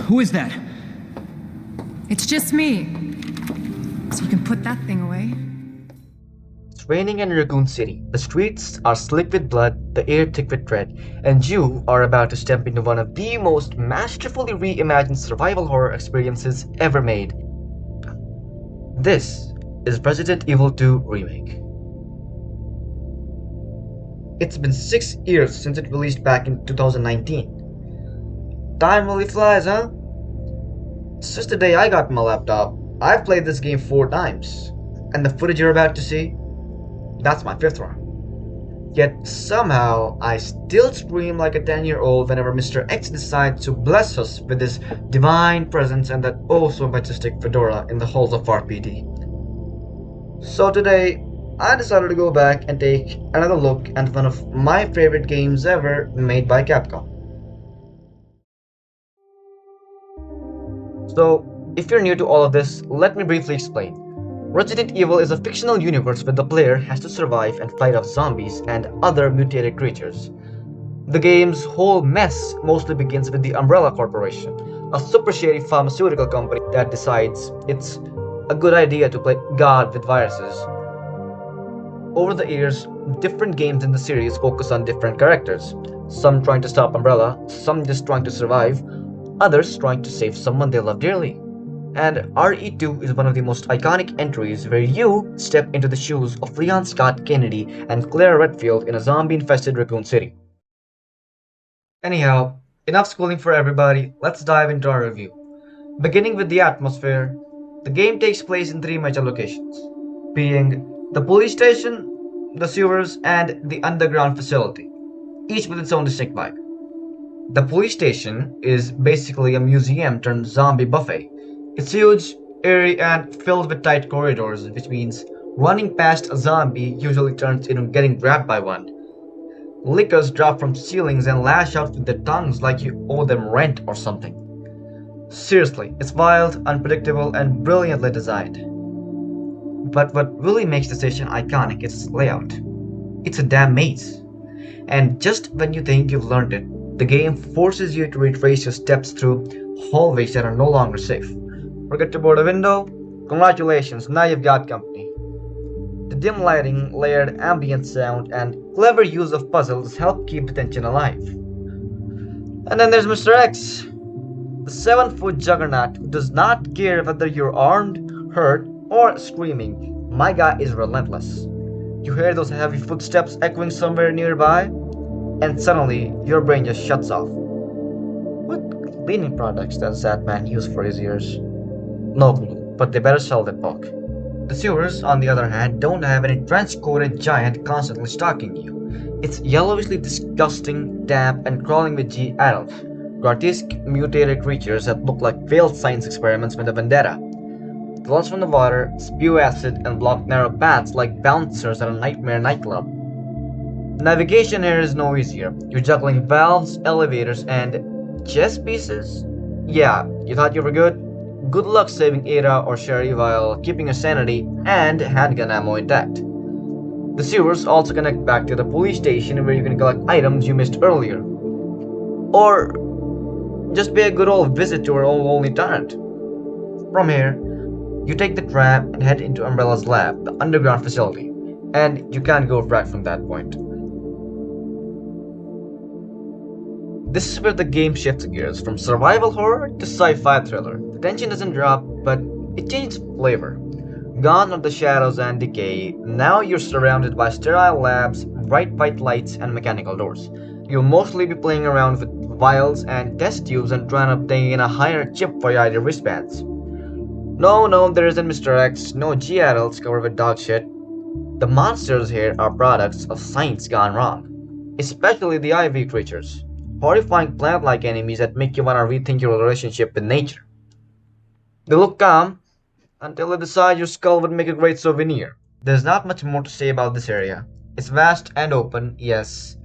Who is that? It's just me. So you can put that thing away. It's raining in Raccoon City. The streets are slick with blood, the air thick with dread, and you are about to step into one of the most masterfully reimagined survival horror experiences ever made. This is Resident Evil 2 Remake. It's been 6 years since it released back in 2019. Time really flies, huh? Since the day I got my laptop, I've played this game 4 times, and the footage you're about to see, that's my 5th run. Yet somehow I still scream like a 10-year-old whenever Mr. X decides to bless us with his divine presence and that oh so majestic fedora in the halls of RPD. So today, I decided to go back and take another look at one of my favorite games ever made by Capcom. So, if you're new to all of this, let me briefly explain. Resident Evil is a fictional universe where the player has to survive and fight off zombies and other mutated creatures. The game's whole mess mostly begins with the Umbrella Corporation, a super shady pharmaceutical company that decides it's a good idea to play God with viruses. Over the years, different games in the series focus on different characters, some trying to stop Umbrella, some just trying to survive, others trying to save someone they love dearly. And RE2 is one of the most iconic entries where you step into the shoes of Leon Scott Kennedy and Claire Redfield in a zombie-infested Raccoon City. Anyhow, enough schooling for everybody, let's dive into our review. Beginning with the atmosphere, the game takes place in 3 major locations, being the police station, the sewers, and the underground facility, each with its own distinct vibe. The police station is basically a museum turned zombie buffet. It's huge, airy, and filled with tight corridors, which means running past a zombie usually turns into getting grabbed by one. Lickers drop from ceilings and lash out with their tongues like you owe them rent or something. Seriously, it's wild, unpredictable, and brilliantly designed. But what really makes the station iconic is its layout. It's a damn maze. And just when you think you've learned it, the game forces you to retrace your steps through hallways that are no longer safe. Forget to board a window? Congratulations, now you've got company. The dim lighting, layered ambient sound, and clever use of puzzles help keep the tension alive. And then there's Mr. X, the 7-foot juggernaut who does not care whether you're armed, hurt, or screaming. My guy is relentless. You hear those heavy footsteps echoing somewhere nearby, and suddenly your brain just shuts off. What cleaning products does that man use for his ears? No clue, but they better sell that bulk. The sewers, on the other hand, don't have any trench-coated giant constantly stalking you. It's yellowishly disgusting, damp, and crawling with adults. Grotesque, mutated creatures that look like failed science experiments with a vendetta. The ones from the water spew acid and block narrow paths like bouncers at a nightmare nightclub. Navigation here is no easier. You're juggling valves, elevators, and chess pieces? Yeah, you thought you were good? Good luck saving Ada or Sherry while keeping your sanity and handgun ammo intact. The sewers also connect back to the police station where you can collect items you missed earlier. Or just pay a good old visit to our old lonely tyrant. From here, you take the tram and head into Umbrella's lab, the underground facility, and you can't go back from that point. This is where the game shifts gears from survival horror to sci-fi thriller. The tension doesn't drop, but it changes flavor. Gone are the shadows and decay, now you're surrounded by sterile labs, bright white lights, and mechanical doors. You'll mostly be playing around with vials and test tubes and trying to obtain a higher chip for your ID wristbands. No, there isn't Mr. X, no G-adults covered with dog shit. The monsters here are products of science gone wrong, especially the IV creatures. Horrifying plant-like enemies that make you want to rethink your relationship with nature. They look calm, until they decide your skull would make a great souvenir. There's not much more to say about this area. It's vast and open, yes,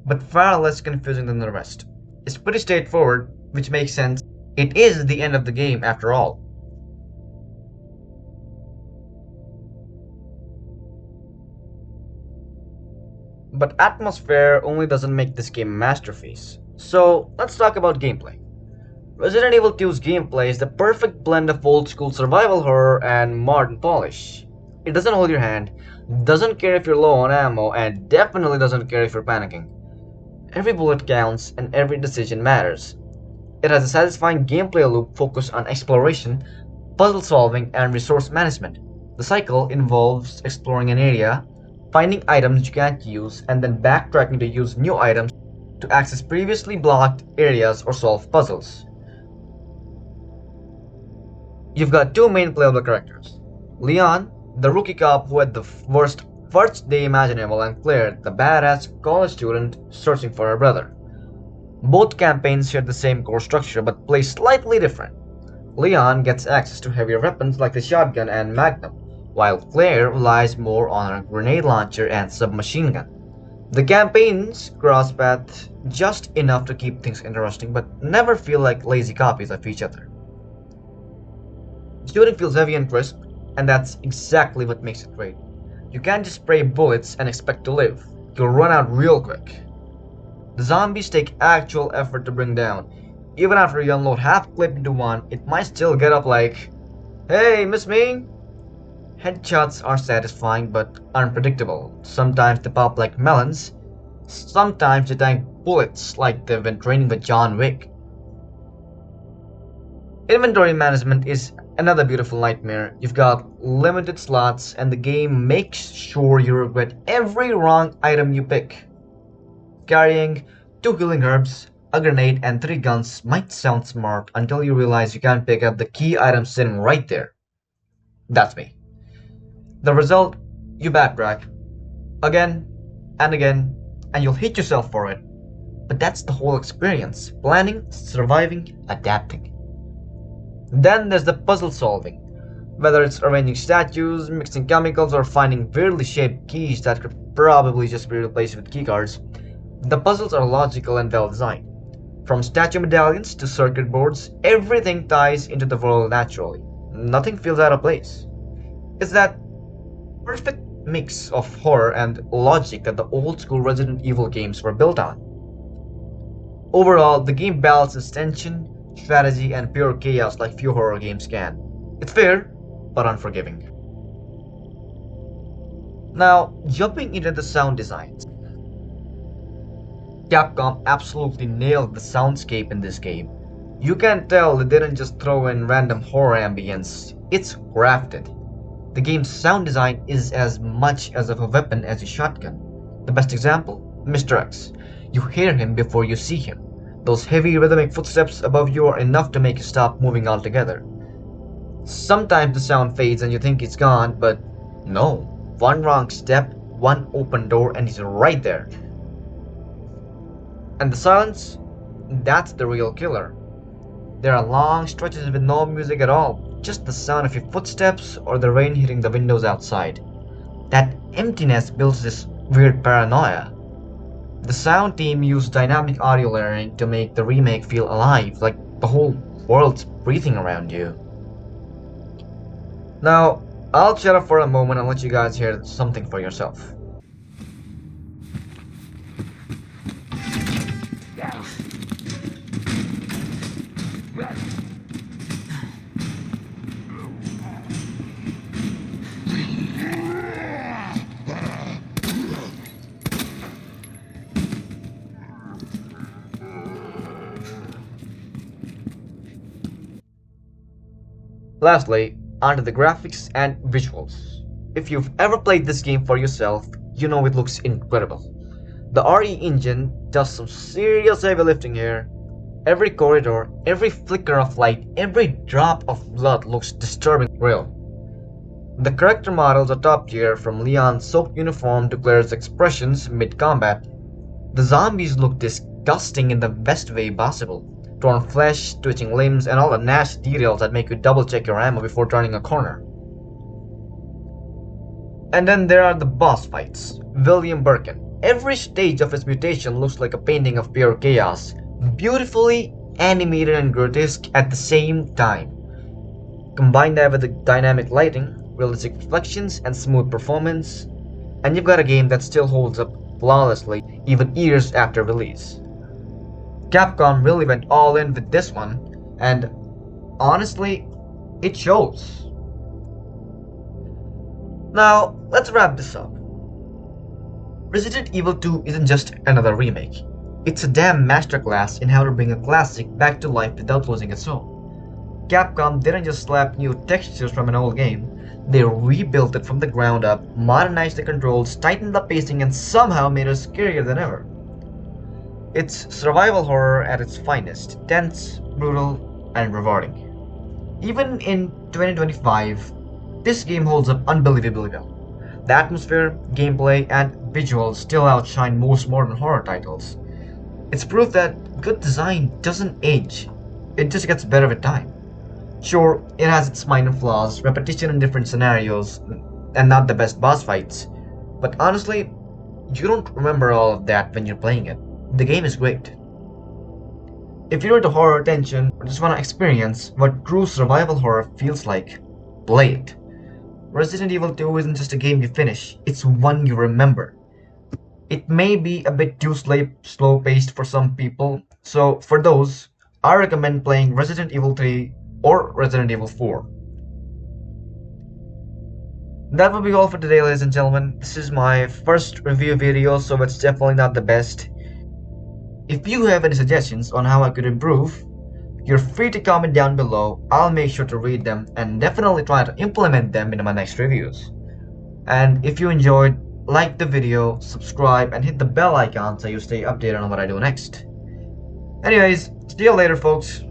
but far less confusing than the rest. It's pretty straightforward, which makes sense. It is the end of the game after all. But atmosphere only doesn't make this game a masterpiece. So let's talk about gameplay. Resident Evil 2's gameplay is the perfect blend of old school survival horror and modern polish. It doesn't hold your hand, doesn't care if you're low on ammo, and definitely doesn't care if you're panicking. Every bullet counts and every decision matters. It has a satisfying gameplay loop focused on exploration, puzzle solving, and resource management. The cycle involves exploring an area, finding items you can't use, and then backtracking to use new items to access previously blocked areas or solve puzzles. You've got two main playable characters: Leon, the rookie cop who had the worst first day imaginable, and Claire, the badass college student searching for her brother. Both campaigns share the same core structure but play slightly different. Leon gets access to heavier weapons like the shotgun and magnum, while Claire relies more on her grenade launcher and submachine gun. The campaigns cross paths just enough to keep things interesting but never feel like lazy copies of each other. The shooting feels heavy and crisp, and that's exactly what makes it great. You can't just spray bullets and expect to live. You'll run out real quick. The zombies take actual effort to bring down. Even after you unload half clip into one, it might still get up like, "Hey, miss me?" Headshots are satisfying but unpredictable. Sometimes they pop like melons. Sometimes they tank bullets like they've been training with John Wick. Inventory management is another beautiful nightmare. You've got limited slots and the game makes sure you regret every wrong item you pick. Carrying 2 healing herbs, a grenade, and 3 guns might sound smart until you realize you can't pick up the key item sitting right there. That's me. The result, you backtrack again and again, and you'll hate yourself for it. But that's the whole experience: planning, surviving, adapting. Then there's the puzzle solving. Whether it's arranging statues, mixing chemicals, or finding weirdly shaped keys that could probably just be replaced with keycards, the puzzles are logical and well designed. From statue medallions to circuit boards, everything ties into the world naturally. Nothing feels out of place. It's that perfect mix of horror and logic that the old school Resident Evil games were built on. Overall, the game balances tension, strategy, and pure chaos like few horror games can. It's fair, but unforgiving. Now, jumping into the sound designs. Capcom absolutely nailed the soundscape in this game. You can tell they didn't just throw in random horror ambience, it's crafted. The game's sound design is as much as of a weapon as a shotgun. The best example? Mr. X. You hear him before you see him. Those heavy rhythmic footsteps above you are enough to make you stop moving altogether. Sometimes the sound fades and you think it's gone, but no. One wrong step, one open door, and he's right there. And the silence? That's the real killer. There are long stretches with no music at all, just the sound of your footsteps or the rain hitting the windows outside. That emptiness builds this weird paranoia. The sound team used dynamic audio layering to make the remake feel alive, like the whole world's breathing around you. Now, I'll shut up for a moment and let you guys hear something for yourself. Lastly, onto the graphics and visuals. If you've ever played this game for yourself, you know it looks incredible. The RE engine does some serious heavy lifting here. Every corridor, every flicker of light, every drop of blood looks disturbingly real. The character models are top tier, from Leon's soaked uniform to Claire's expressions mid-combat. The zombies look disgusting in the best way possible. Torn flesh, twitching limbs, and all the nasty details that make you double check your ammo before turning a corner. And then there are the boss fights. William Birkin. Every stage of his mutation looks like a painting of pure chaos, beautifully animated and grotesque at the same time. Combine that with the dynamic lighting, realistic reflections, and smooth performance, and you've got a game that still holds up flawlessly even years after release. Capcom really went all in with this one, And honestly, it shows. Now, let's wrap this up. Resident Evil 2 isn't just another remake. It's a damn masterclass in how to bring a classic back to life without losing its soul. Capcom didn't just slap new textures from an old game, they rebuilt it from the ground up, modernized the controls, tightened the pacing, and somehow made it scarier than ever. It's survival horror at its finest, tense, brutal, and rewarding. Even in 2025, this game holds up unbelievably well. The atmosphere, gameplay, and visuals still outshine most modern horror titles. It's proof that good design doesn't age, it just gets better with time. Sure, it has its minor flaws, repetition in different scenarios, and not the best boss fights, but honestly, you don't remember all of that when you're playing it. The game is great. If you're into horror, tension, or just want to experience what true survival horror feels like, play it. Resident Evil 2 isn't just a game you finish, it's one you remember. It may be a bit too slow-paced for some people, so for those, I recommend playing Resident Evil 3 or Resident Evil 4. That will be all for today, ladies and gentlemen. This is my first review video, so it's definitely not the best. If you have any suggestions on how I could improve, you're free to comment down below. I'll make sure to read them and definitely try to implement them in my next reviews. And if you enjoyed, like the video, subscribe, and hit the bell icon so you stay updated on what I do next. Anyways, see you later, folks.